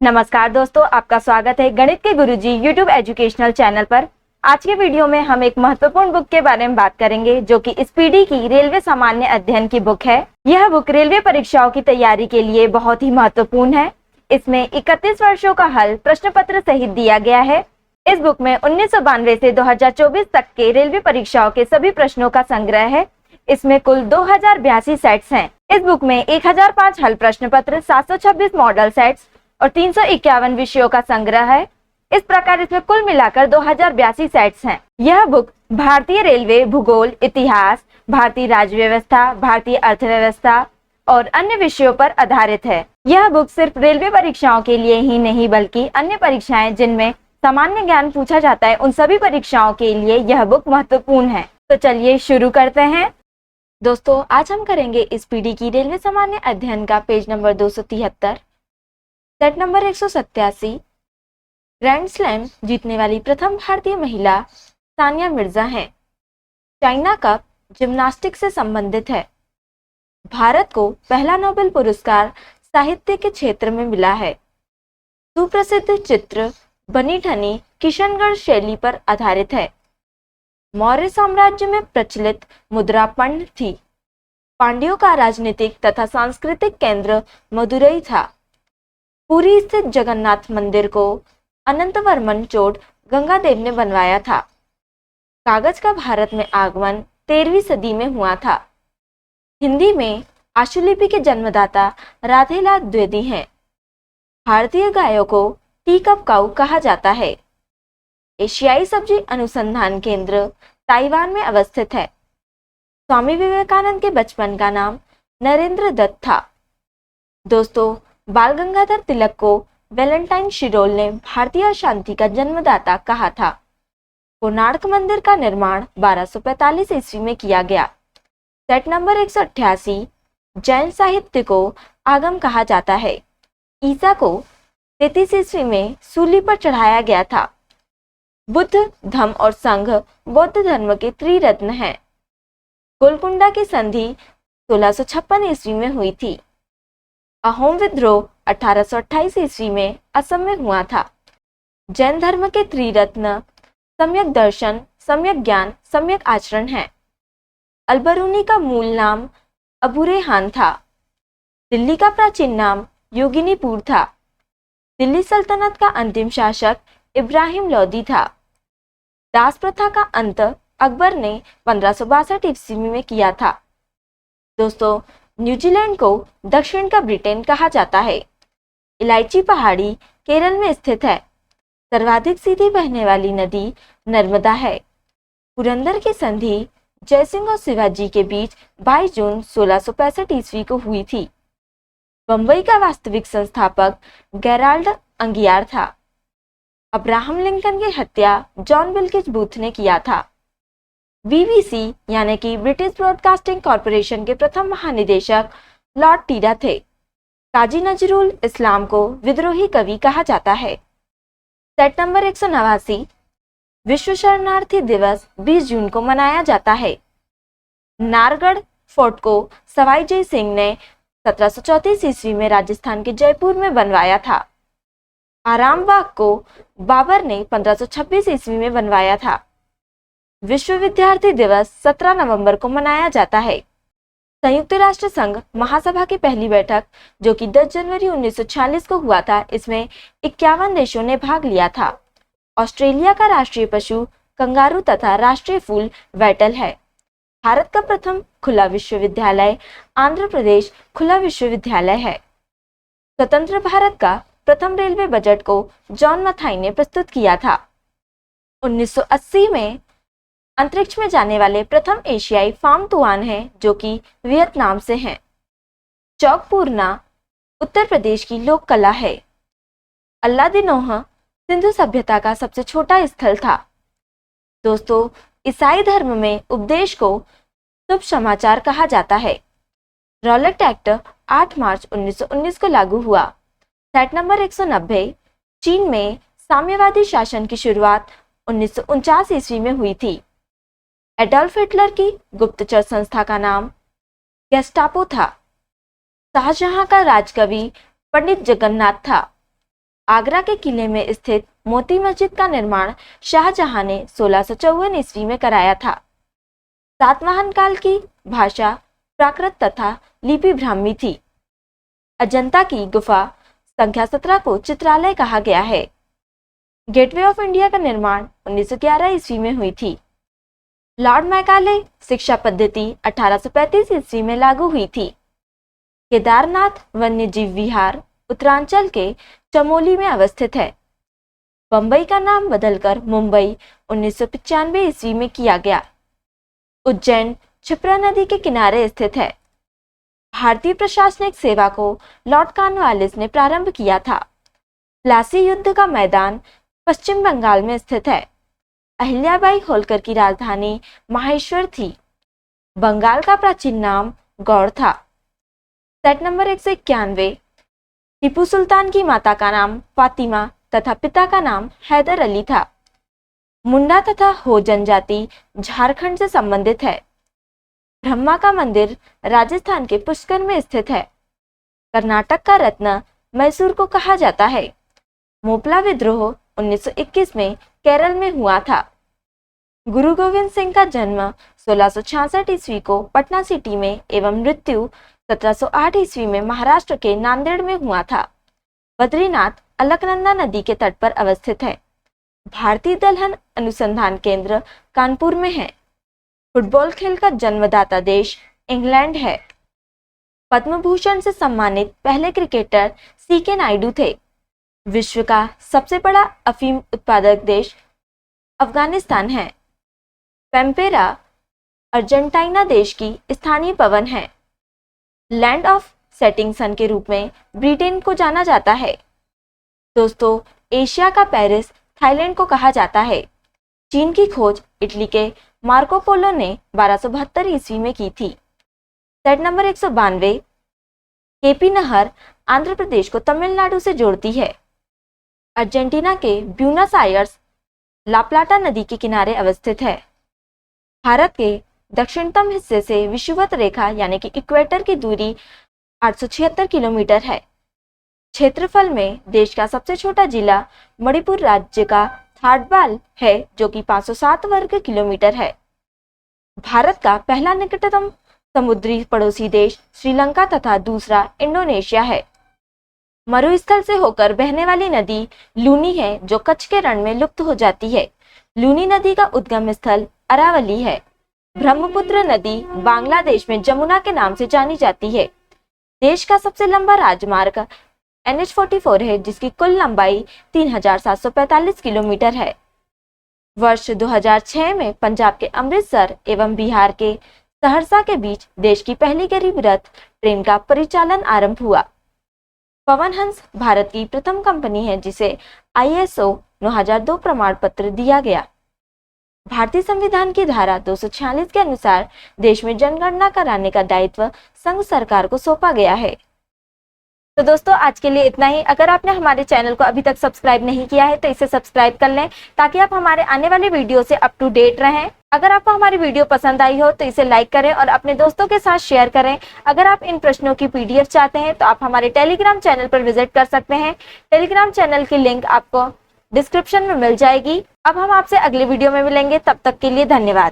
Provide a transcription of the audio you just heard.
नमस्कार दोस्तों, आपका स्वागत है गणित के गुरुजी यूट्यूब एजुकेशनल चैनल पर। आज के वीडियो में हम एक महत्वपूर्ण बुक के बारे में बात करेंगे जो कि स्पीडी की रेलवे सामान्य अध्ययन की बुक है। यह बुक रेलवे परीक्षाओं की तैयारी के लिए बहुत ही महत्वपूर्ण है। इसमें 31 वर्षों का हल प्रश्न पत्र सहित दिया गया है। इस बुक में 1992 से 2024 तक के रेलवे परीक्षाओं के सभी प्रश्नों का संग्रह है। इसमें कुल 2082 सेट्स हैं। इस बुक में 1005 हल प्रश्न पत्र, 726 मॉडल सेट्स और 351 विषयों का संग्रह है। इस प्रकार इसमें कुल मिलाकर 2082 सेट्स हैं। यह बुक भारतीय रेलवे, भूगोल, इतिहास, भारतीय राज्य व्यवस्था, भारतीय अर्थव्यवस्था और अन्य विषयों पर आधारित है। यह बुक सिर्फ रेलवे परीक्षाओं के लिए ही नहीं बल्कि अन्य परीक्षाएं जिनमें सामान्य ज्ञान पूछा जाता है उन सभी परीक्षाओं के लिए यह बुक महत्वपूर्ण है। तो चलिए शुरू करते हैं। दोस्तों, आज हम करेंगे स्पीडी की रेलवे सामान्य अध्ययन का page number 273। Set number 187। Grand slam जीतने वाली प्रथम भारतीय महिला सानिया मिर्जा हैं। चाइना कप जिम्नास्टिक से संबंधित है। भारत को पहला नोबेल पुरस्कार साहित्य के क्षेत्र में मिला है। सुप्रसिद्ध चित्र बनी ठनी किशनगढ़ शैली पर आधारित है। मौर्य साम्राज्य में प्रचलित मुद्रा पंड थी। पांड्यों का राजनीतिक तथा सांस्कृतिक केंद्र मदुरई था। पुरी स्थित जगन्नाथ मंदिर को अनंतवर्मन चोट गंगादेव ने बनवाया था। कागज का भारत में आगमन 13वीं सदी में हुआ था। हिंदी में आशुलिपि के जन्मदाता राधेलाल द्विवेदी हैं। भारतीय गायों को टी कप काऊ कहा जाता है। एशियाई सब्जी अनुसंधान केंद्र ताइवान में अवस्थित है। स्वामी विवेकानंद के बचपन का नाम नरेंद्र दत्त था। दोस्तों, बाल गंगाधर तिलक को वैलेंटाइन शिरोल ने भारतीय शांति का जन्मदाता कहा था। कोणार्क मंदिर का निर्माण 1245 ईस्वी में किया गया। Set number 188। जैन साहित्य को आगम कहा जाता है। ईसा को 33 ईस्वी में सूली पर चढ़ाया गया था। बुद्ध, धम्म और संघ बौद्ध धर्म के त्रिरत्न हैं। गोलकुंडा की संधि 1656 ईस्वी में हुई थी। अहोम विद्रोह 1828 ईस्वी में असम में हुआ था। जैन धर्म के त्रिरत्न सम्यक दर्शन, सम्यक ज्ञान, सम्यक आचरण है। अलबरूनी का मूल नाम अबूरेहान था। दिल्ली का प्राचीन नाम योगिनीपुर था। दिल्ली सल्तनत का अंतिम शासक इब्राहिम लोदी था। दास प्रथा का अंत अकबर ने 1562 ईस्वी में किया था। दोस्तों, न्यूजीलैंड को दक्षिण का ब्रिटेन कहा जाता है। इलायची पहाड़ी केरल में स्थित है। सर्वाधिक सीधी बहने वाली नदी नर्मदा है। पुरंदर की संधि जयसिंह और शिवाजी के बीच 22 जून 1665 ईस्वी को हुई थी। बंबई का वास्तविक संस्थापक गेराल्ड अंगियार था। अब्राहम लिंकन की हत्या जॉन विल्किस बूथ ने किया था। बीबीसी यानी कि ब्रिटिश ब्रॉडकास्टिंग कॉरपोरेशन के प्रथम महानिदेशक लॉर्ड टीरा थे। काजी नजरुल इस्लाम को विद्रोही कवि कहा जाता है। Set number 189। विश्व शरणार्थी दिवस 20 जून को मनाया जाता है। नारगढ़ फोर्ट को सवाई जय सिंह ने 1734 ईस्वी में राजस्थान के जयपुर में बनवाया था। आरामबाग को बाबर ने 1526 ईस्वी में बनवाया था। विश्व विद्यार्थी दिवस 17 नवंबर को मनाया जाता है। संयुक्त राष्ट्र संघ महासभा की पहली बैठक जो कि 10 जनवरी 1946 को हुआ था, इसमें 51 देशों ने भाग लिया था। ऑस्ट्रेलिया का राष्ट्रीय पशु कंगारू तथा राष्ट्रीय फूल वैटल है। भारत का प्रथम खुला विश्वविद्यालय आंध्र प्रदेश खुला विश्वविद्यालय है। स्वतंत्र भारत का प्रथम रेलवे बजट को जॉन मथाई ने प्रस्तुत किया था। 1980 में अंतरिक्ष में जाने वाले प्रथम एशियाई फार्म तुआन हैं जो कि वियतनाम से हैं। चौकपूरना उत्तर प्रदेश की लोक कला है। अल्लादिनोह सिंधु सभ्यता का सबसे छोटा स्थल था। दोस्तों, ईसाई धर्म में उपदेश को शुभ समाचार कहा जाता है। रॉलेट एक्ट 8 मार्च 1919 को लागू हुआ। Set number 190। चीन में साम्यवादी शासन की शुरुआत 1949 ईस्वी में हुई थी। एडोल्फ हिटलर की गुप्तचर संस्था का नाम गेस्टापो था। शाहजहां का राजकवि पंडित जगन्नाथ था। आगरा के किले में स्थित मोती मस्जिद का निर्माण शाहजहां ने 1654 ईस्वी में कराया था। सातवाहन काल की भाषा प्राकृत तथा लिपि ब्राह्मी थी। अजंता की गुफा संख्या 17 को चित्रालय कहा गया है। गेटवे ऑफ इंडिया का निर्माण 1911 ईस्वी में हुई थी। लॉर्ड मैकाले शिक्षा पद्धति 1835 ईस्वी में लागू हुई थी। केदारनाथ वन्यजीव विहार उत्तरांचल के चमोली में अवस्थित है। बंबई का नाम बदलकर मुंबई 1995 ईस्वी में किया गया। उज्जैन क्षिप्रा नदी के किनारे स्थित है। भारतीय प्रशासनिक सेवा को लॉर्ड कॉर्नवालिस ने प्रारंभ किया था। प्लासी युद्ध का मैदान पश्चिम बंगाल में स्थित है। अहिल्याबाई होलकर की राजधानी माहेश्वर थी। बंगाल का प्राचीन नाम गौड़ था। Set number 191। टीपू सुल्तान की माता का नाम फातिमा तथा पिता का नाम हैदर अली था। मुंडा तथा हो जनजाति झारखंड से संबंधित है। ब्रह्मा का मंदिर राजस्थान के पुष्कर में स्थित है। कर्नाटक का रत्न मैसूर को कहा जाता है। मोपला विद्रोह 1921 में केरल में हुआ था। गुरु गोविंद सिंह का जन्म 1666 ईस्वी को पटना सिटी में एवं मृत्यु 1708 ईस्वी में महाराष्ट्र के नांदेड़ में हुआ था। बद्रीनाथ अलकनंदा नदी के तट पर अवस्थित है। भारतीय दलहन अनुसंधान केंद्र कानपुर में है। फुटबॉल खेल का जन्मदाता देश इंग्लैंड है। पद्म भूषण से सम्मानित पहले क्रिकेटर सीके नायडू थे। विश्व का सबसे बड़ा अफीम उत्पादक देश अफगानिस्तान है। पेम्पेरा अर्जेंटीना देश की स्थानीय पवन है। लैंड ऑफ सेटिंग सन के रूप में ब्रिटेन को जाना जाता है। दोस्तों, एशिया का पेरिस थाईलैंड को कहा जाता है। चीन की खोज इटली के मार्को पोलो ने 1272 ईस्वी में की थी। Set number 192। केपी नहर आंध्र प्रदेश को तमिलनाडु से जोड़ती है। अर्जेंटीना के ब्यूनस आयर्स लाप्लाटा नदी के किनारे अवस्थित है। भारत के दक्षिणतम हिस्से से विषुवत रेखा यानी कि इक्वेटर की दूरी 876 किलोमीटर है। क्षेत्रफल में देश का सबसे छोटा जिला मणिपुर राज्य का थाडवाल है जो कि 507 वर्ग किलोमीटर है। भारत का पहला निकटतम समुद्री पड़ोसी देश श्रीलंका तथा दूसरा इंडोनेशिया है। मरुस्थल से होकर बहने वाली नदी लूनी है जो कच्छ के रण में लुप्त हो जाती है। लूनी नदी का उद्गम स्थल अरावली है। ब्रह्मपुत्र नदी बांग्लादेश में जमुना के नाम से जानी जाती है। देश का सबसे लंबा राजमार्ग NH44 है जिसकी कुल लंबाई 3745 किलोमीटर है। वर्ष 2006 में पंजाब के अमृतसर एवं बिहार के सहरसा के बीच देश की पहली गरीब रथ ट्रेन का परिचालन आरंभ हुआ। पवन हंस भारत की प्रथम कंपनी है जिसे ISO 9002 प्रमाण पत्र दिया गया। भारतीय संविधान की धारा 246 के अनुसार देश में जनगणना कराने का दायित्व संघ सरकार को सौंपा गया है। तो दोस्तों, आज के लिए इतना ही। अगर आपने हमारे चैनल को अभी तक सब्सक्राइब नहीं किया है तो इसे सब्सक्राइब कर लें ताकि आप हमारे आने वाली वीडियो से अप टू डेट रहें। अगर आपको हमारी वीडियो पसंद आई हो तो इसे लाइक करें और अपने दोस्तों के साथ शेयर करें। अगर आप इन प्रश्नों की PDF चाहते हैं तो आप हमारे टेलीग्राम चैनल पर विजिट कर सकते हैं। टेलीग्राम चैनल की लिंक आपको डिस्क्रिप्शन में मिल जाएगी। अब हम आपसे अगले वीडियो में मिलेंगे, तब तक के लिए धन्यवाद।